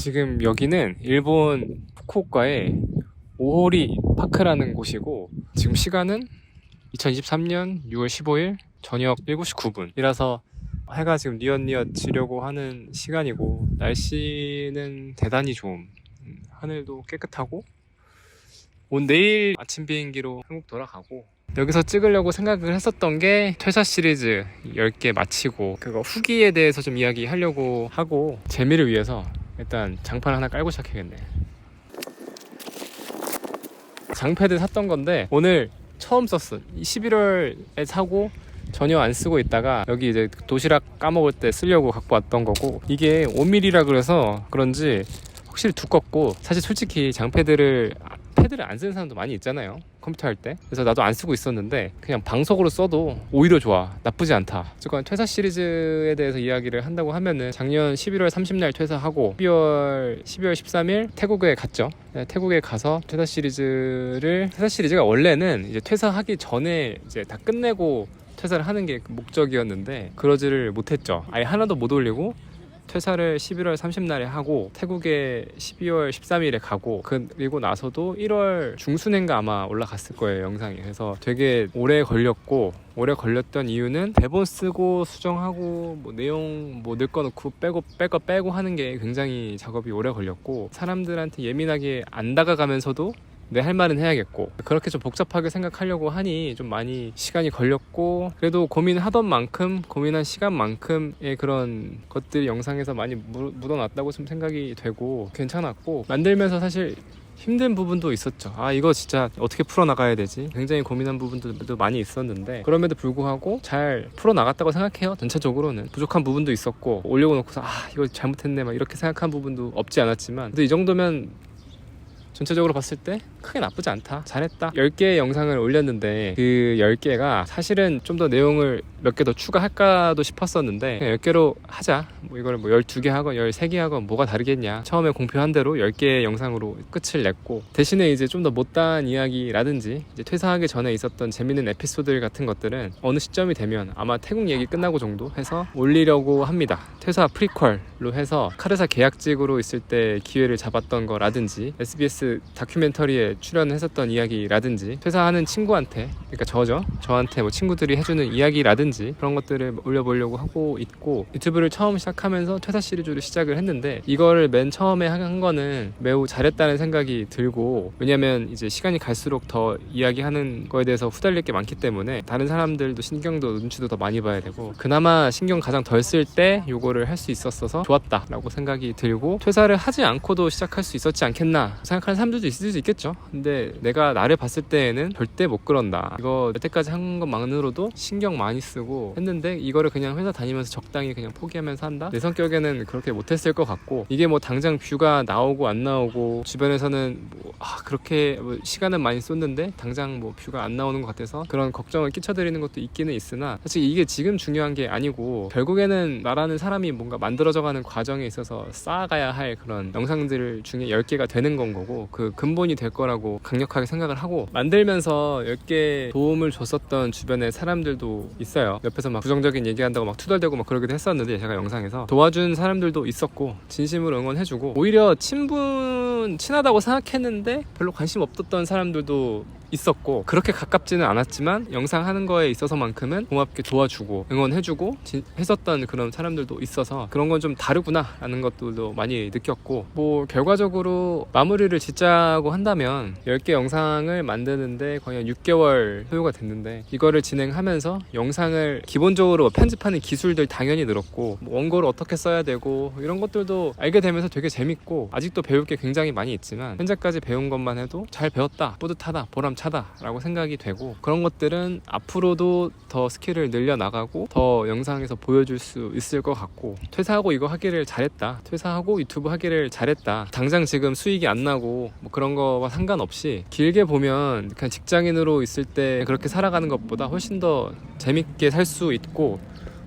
지금 여기는 일본 후쿠오카의 오호리 파크라는 곳이고, 지금 시간은 2023년 6월 15일 저녁 7시 9분이라서 해가 지금 뉘엿뉘엿 지려고 하는 시간이고, 날씨는 대단히 좋음. 하늘도 깨끗하고, 내일 아침 비행기로 한국 돌아가고, 여기서 찍으려고 생각을 했었던 게 퇴사 시리즈 10개 마치고 그거 후기에 대해서 좀 이야기하려고 하고, 재미를 위해서 일단 장판 하나 깔고 시작해야겠네. 장패드 샀던 건데 오늘 처음 썼어. 11월에 사고 전혀 안 쓰고 있다가 여기 이제 도시락 까먹을 때 쓰려고 갖고 왔던 거고, 이게 5mm라 그래서 그런지 확실히 두껍고, 사실 솔직히 패드를 안 쓰는 사람도 많이 있잖아요, 컴퓨터 할 때. 그래서 나도 안 쓰고 있었는데 그냥 방석으로 써도 오히려 좋아, 나쁘지 않다. 어쨌건 퇴사 시리즈에 대해서 이야기를 한다고 하면은 작년 11월 30날 퇴사하고 12월 13일 태국에 갔죠. 네, 태국에 가서 퇴사 시리즈가 원래는 이제 퇴사하기 전에 이제 다 끝내고 퇴사를 하는 게 목적이었는데 그러지를 못했죠. 아예 하나도 못 올리고 퇴사를 11월 30날에 하고 태국에 12월 13일에 가고, 그리고 나서도 1월 중순인가 아마 올라갔을 거예요, 영상이. 그래서 되게 오래 걸렸던 이유는 대본 쓰고 수정하고 내용 넣을 거 넣고 빼고 하는 게 굉장히 작업이 오래 걸렸고, 사람들한테 예민하게 안 다가가면서도 내 할 말은 해야겠고, 그렇게 좀 복잡하게 생각하려고 하니 좀 많이 시간이 걸렸고, 그래도 고민한 시간만큼의 그런 것들이 영상에서 많이 묻어놨다고 좀 생각이 되고 괜찮았고, 만들면서 사실 힘든 부분도 있었죠. 이거 진짜 어떻게 풀어나가야 되지? 굉장히 고민한 부분도 많이 있었는데, 그럼에도 불구하고 잘 풀어나갔다고 생각해요. 전체적으로는 부족한 부분도 있었고, 올리고 놓고서 이거 잘못했네 막 이렇게 생각한 부분도 없지 않았지만, 그래도 이 정도면 전체적으로 봤을 때 크게 나쁘지 않다, 잘했다. 10개의 영상을 올렸는데 그 10개가 사실은 좀 더 내용을 몇 개 더 추가할까도 싶었었는데, 그냥 10개로 하자, 이걸 12개 하건 13개 하건 뭐가 다르겠냐, 처음에 공표한 대로 10개의 영상으로 끝을 냈고, 대신에 이제 좀 더 못다한 이야기라든지 이제 퇴사하기 전에 있었던 재밌는 에피소드 같은 것들은 어느 시점이 되면 아마 태국 얘기 끝나고 정도 해서 올리려고 합니다. 퇴사 프리퀄로 해서 카르사 계약직으로 있을 때 기회를 잡았던 거라든지, SBS 다큐멘터리에 출연했었던 이야기라든지, 퇴사하는 친구한테, 그러니까 저한테 친구들이 해주는 이야기라든지, 그런 것들을 올려보려고 하고 있고, 유튜브를 처음 시작하면서 퇴사 시리즈로 시작을 했는데, 이거를 맨 처음에 한 거는 매우 잘했다는 생각이 들고, 왜냐면 이제 시간이 갈수록 더 이야기하는 거에 대해서 후달릴 게 많기 때문에 다른 사람들도 신경도 눈치도 더 많이 봐야 되고, 그나마 신경 가장 덜 쓸 때 요거를 할 수 있었어서 좋았다라고 생각이 들고, 퇴사를 하지 않고도 시작할 수 있었지 않겠나 생각하는 사람들도 있을 수 있겠죠. 근데 내가 나를 봤을 때에는 절대 못 그런다, 이거 여태까지 한 것만으로도 신경 많이 쓰고 했는데 이거를 그냥 회사 다니면서 적당히 그냥 포기하면서 한다? 내 성격에는 그렇게 못했을 것 같고, 이게 당장 뷰가 나오고 안 나오고, 주변에서는 그렇게 시간은 많이 쏟는데 당장 뷰가 안 나오는 것 같아서 그런 걱정을 끼쳐드리는 것도 있기는 있으나, 사실 이게 지금 중요한 게 아니고, 결국에는 나라는 사람이 뭔가 만들어져가는 과정에 있어서 쌓아가야 할 그런 영상들 중에 10개가 되는 건 거고, 그 근본이 될 거라고 강력하게 생각을 하고, 만들면서 10개 도움을 줬었던 주변의 사람들도 있어요. 옆에서 부정적인 얘기한다고 투덜대고 그러기도 했었는데, 제가 영상에서 도와준 사람들도 있었고, 진심으로 응원해주고, 오히려 친하다고 생각했는데 별로 관심 없었던 사람들도 있었고, 그렇게 가깝지는 않았지만 영상 하는 거에 있어서만큼은 고맙게 도와주고 응원해주고 했었던 그런 사람들도 있어서, 그런 건 좀 다르구나 라는 것들도 많이 느꼈고, 결과적으로 마무리를 짓자고 한다면 10개 영상을 만드는데 거의 한 6개월 소요가 됐는데, 이거를 진행하면서 영상을 기본적으로 편집하는 기술들 당연히 늘었고, 원고를 어떻게 써야 되고 이런 것들도 알게 되면서 되게 재밌고, 아직도 배울 게 굉장히 많이 있지만 현재까지 배운 것만 해도 잘 배웠다, 뿌듯하다, 보람차다 라고 생각이 되고, 그런 것들은 앞으로도 더 스킬을 늘려나가고 더 영상에서 보여줄 수 있을 것 같고, 퇴사하고 이거 하기를 잘했다, 퇴사하고 유튜브 하기를 잘했다, 당장 지금 수익이 안 나고 그런 거와 상관없이 길게 보면 그냥 직장인으로 있을 때 그렇게 살아가는 것보다 훨씬 더 재밌게 살 수 있고,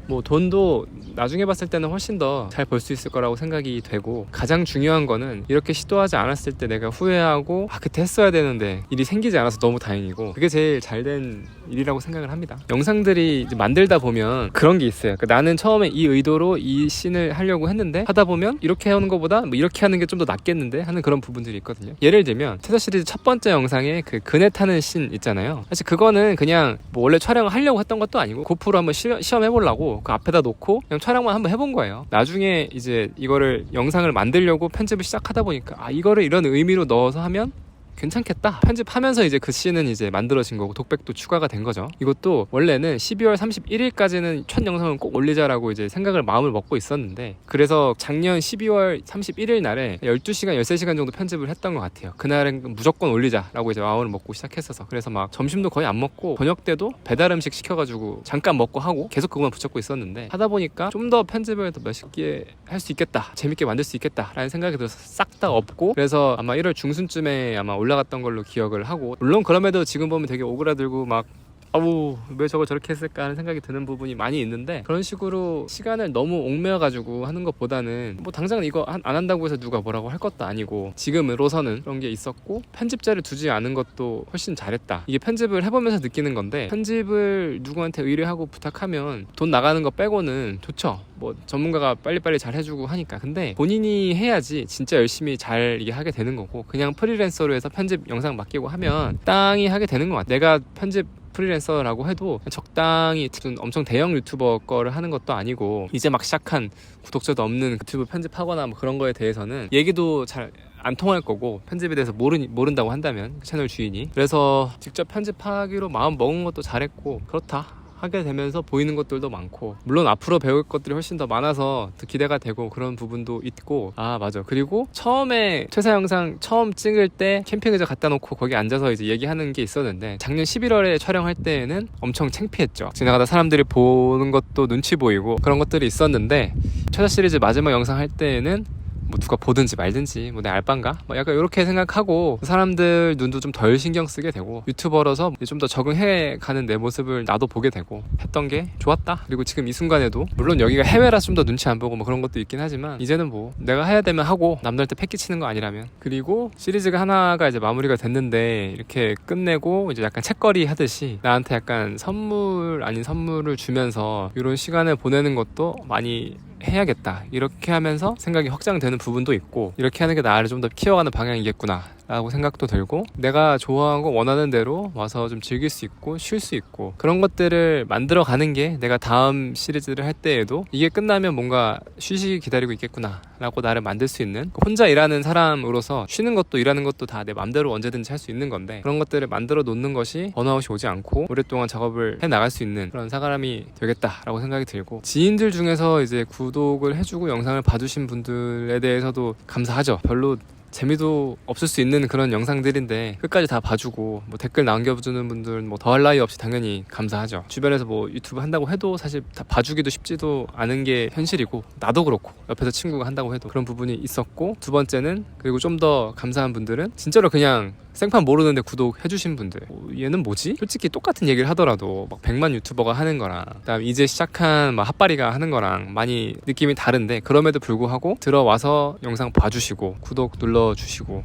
뭐 돈도 나중에 봤을 때는 훨씬 더 잘 벌 수 있을 거라고 생각이 되고, 가장 중요한 거는 이렇게 시도하지 않았을 때 내가 후회하고 그때 했어야 되는데 일이 생기지 않아서 너무 다행이고, 그게 제일 잘된 일이라고 생각을 합니다. 영상들이 이제 만들다 보면 그런 게 있어요. 그러니까 나는 처음에 이 의도로 이 씬을 하려고 했는데 하다 보면 이렇게 하는 것보다 뭐 이렇게 하는 게 좀 더 낫겠는데 하는 그런 부분들이 있거든요. 예를 들면 퇴사 시리즈 첫 번째 영상에 그 그네 타는 씬 있잖아요. 사실 그거는 그냥 뭐 원래 촬영을 하려고 했던 것도 아니고 고프로 한번 시험해보려고 그 앞에다 놓고 그냥 촬영만 한번 해본 거예요. 나중에 이제 이거를 영상을 만들려고 편집을 시작하다 보니까 아, 이거를 이런 의미로 넣어서 하면 괜찮겠다. 편집하면서 이제 그 씬은 이제 만들어진 거고 독백도 추가가 된 거죠. 이것도 원래는 12월 31일까지는 첫 영상은 꼭 올리자라고 이제 마음을 먹고 있었는데, 그래서 작년 12월 31일 날에 12시간 13시간 정도 편집을 했던 것 같아요. 그날은 무조건 올리자라고 이제 마음을 먹고 시작했어서, 그래서 막 점심도 거의 안 먹고 저녁 때도 배달 음식 시켜가지고 잠깐 먹고 하고 계속 그것만 붙잡고 있었는데, 하다 보니까 좀 더 편집을 더 멋있게 할 수 있겠다, 재밌게 만들 수 있겠다 라는 생각이 들어서 싹 다 없고, 그래서 아마 1월 중순쯤에 아마 올라갔던 걸로 기억을 하고, 물론 그럼에도 지금 보면 되게 오그라들고 막 아우 왜 저걸 저렇게 했을까 하는 생각이 드는 부분이 많이 있는데, 그런 식으로 시간을 너무 옥매어가지고 하는 것보다는 뭐 당장 이거 안 한다고 해서 누가 뭐라고 할 것도 아니고, 지금으로서는 그런 게 있었고 편집자를 두지 않은 것도 훨씬 잘했다. 이게 편집을 해보면서 느끼는 건데, 편집을 누구한테 의뢰하고 부탁하면 돈 나가는 거 빼고는 좋죠. 뭐 전문가가 빨리빨리 잘 해주고 하니까. 근데 본인이 해야지 진짜 열심히 잘 이게 하게 되는 거고, 그냥 프리랜서로 해서 편집 영상 맡기고 하면 땅이 하게 되는 것 같아. 내가 편집 프리랜서라고 해도 적당히 엄청 대형 유튜버 거를 하는 것도 아니고, 이제 막 시작한 구독자도 없는 유튜브 편집하거나 뭐 그런 거에 대해서는 얘기도 잘 안 통할 거고, 편집에 대해서 모른다고 한다면 채널 주인이. 그래서 직접 편집하기로 마음 먹은 것도 잘했고, 그렇다 하게 되면서 보이는 것들도 많고, 물론 앞으로 배울 것들이 훨씬 더 많아서 더 기대가 되고 그런 부분도 있고. 아 맞아, 그리고 처음에 퇴사 영상 처음 찍을 때 캠핑 의자 갖다 놓고 거기 앉아서 이제 얘기하는 게 있었는데, 작년 11월에 촬영할 때는 엄청 창피했죠. 지나가다 사람들이 보는 것도 눈치 보이고 그런 것들이 있었는데, 퇴사 시리즈 마지막 영상 할 때는 뭐 누가 보든지 말든지 뭐 내 알바인가? 뭐 약간 이렇게 생각하고 사람들 눈도 좀 덜 신경 쓰게 되고, 유튜버로서 좀 더 적응해 가는 내 모습을 나도 보게 되고 했던 게 좋았다. 그리고 지금 이 순간에도 물론 여기가 해외라서 좀 더 눈치 안 보고 뭐 그런 것도 있긴 하지만, 이제는 뭐 내가 해야 되면 하고 남들한테 패기치는 거 아니라면. 그리고 시리즈가 하나가 이제 마무리가 됐는데 이렇게 끝내고 이제 약간 책거리 하듯이 나한테 약간 선물 아닌 선물을 주면서 이런 시간을 보내는 것도 많이 해야겠다, 이렇게 하면서 생각이 확장되는 부분도 있고, 이렇게 하는 게 나를 좀 더 키워가는 방향이겠구나 라고 생각도 들고, 내가 좋아하고 원하는 대로 와서 좀 즐길 수 있고 쉴 수 있고, 그런 것들을 만들어 가는 게 내가 다음 시리즈를 할 때에도 이게 끝나면 뭔가 휴식이 기다리고 있겠구나 라고 나를 만들 수 있는, 혼자 일하는 사람으로서 쉬는 것도 일하는 것도 다 내 맘대로 언제든지 할 수 있는 건데, 그런 것들을 만들어 놓는 것이 번아웃이 오지 않고 오랫동안 작업을 해 나갈 수 있는 그런 사람이 되겠다 라고 생각이 들고, 지인들 중에서 이제 구독을 해주고 영상을 봐주신 분들에 대해서도 감사하죠. 별로 재미도 없을 수 있는 그런 영상들인데 끝까지 다 봐주고 뭐 댓글 남겨주는 분들은 뭐 더할 나위 없이 당연히 감사하죠. 주변에서 뭐 유튜브 한다고 해도 사실 다 봐주기도 쉽지도 않은 게 현실이고, 나도 그렇고 옆에서 친구가 한다고 해도 그런 부분이 있었고, 두 번째는 그리고 좀 더 감사한 분들은 진짜로 그냥 생판 모르는데 구독해주신 분들. 얘는 뭐지? 솔직히 똑같은 얘기를 하더라도 막 100만 유튜버가 하는 거랑 그다음 이제 시작한 막 핫바리가 하는 거랑 많이 느낌이 다른데, 그럼에도 불구하고 들어와서 영상 봐주시고 구독 눌러주시고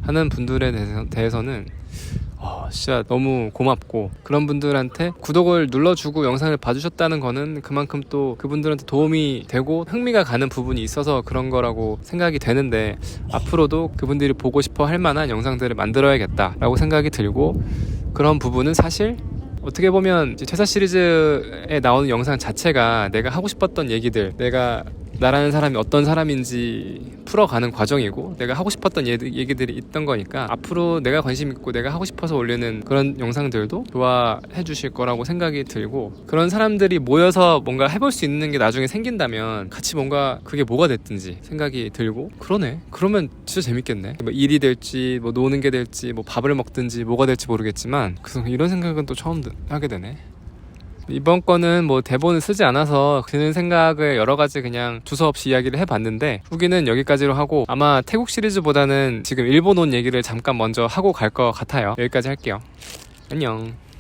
하는 분들에 대해서는 진짜 너무 고맙고, 그런 분들한테 구독을 눌러주고 영상을 봐주셨다는 거는 그만큼 또 그분들한테 도움이 되고 흥미가 가는 부분이 있어서 그런 거라고 생각이 되는데, 앞으로도 그분들이 보고 싶어 할 만한 영상들을 만들어야겠다라고 생각이 들고, 그런 부분은 사실 어떻게 보면 퇴사 시리즈에 나오는 영상 자체가 내가 하고 싶었던 얘기들, 내가 나라는 사람이 어떤 사람인지 풀어가는 과정이고, 내가 하고 싶었던 얘기들이 있던 거니까 앞으로 내가 관심 있고 내가 하고 싶어서 올리는 그런 영상들도 좋아해 주실 거라고 생각이 들고, 그런 사람들이 모여서 뭔가 해볼 수 있는 게 나중에 생긴다면 같이 뭔가 그게 뭐가 됐든지 생각이 들고, 그러네, 그러면 진짜 재밌겠네. 뭐 일이 될지 뭐 노는 게 될지 뭐 밥을 먹든지 뭐가 될지 모르겠지만, 이런 생각은 또 처음 하게 되네. 이번 거는 뭐 대본을 쓰지 않아서 드는 생각을 여러 가지 그냥 두서없이 이야기를 해봤는데, 후기는 여기까지로 하고, 아마 태국 시리즈보다는 지금 일본 온 얘기를 잠깐 먼저 하고 갈 것 같아요. 여기까지 할게요. 안녕.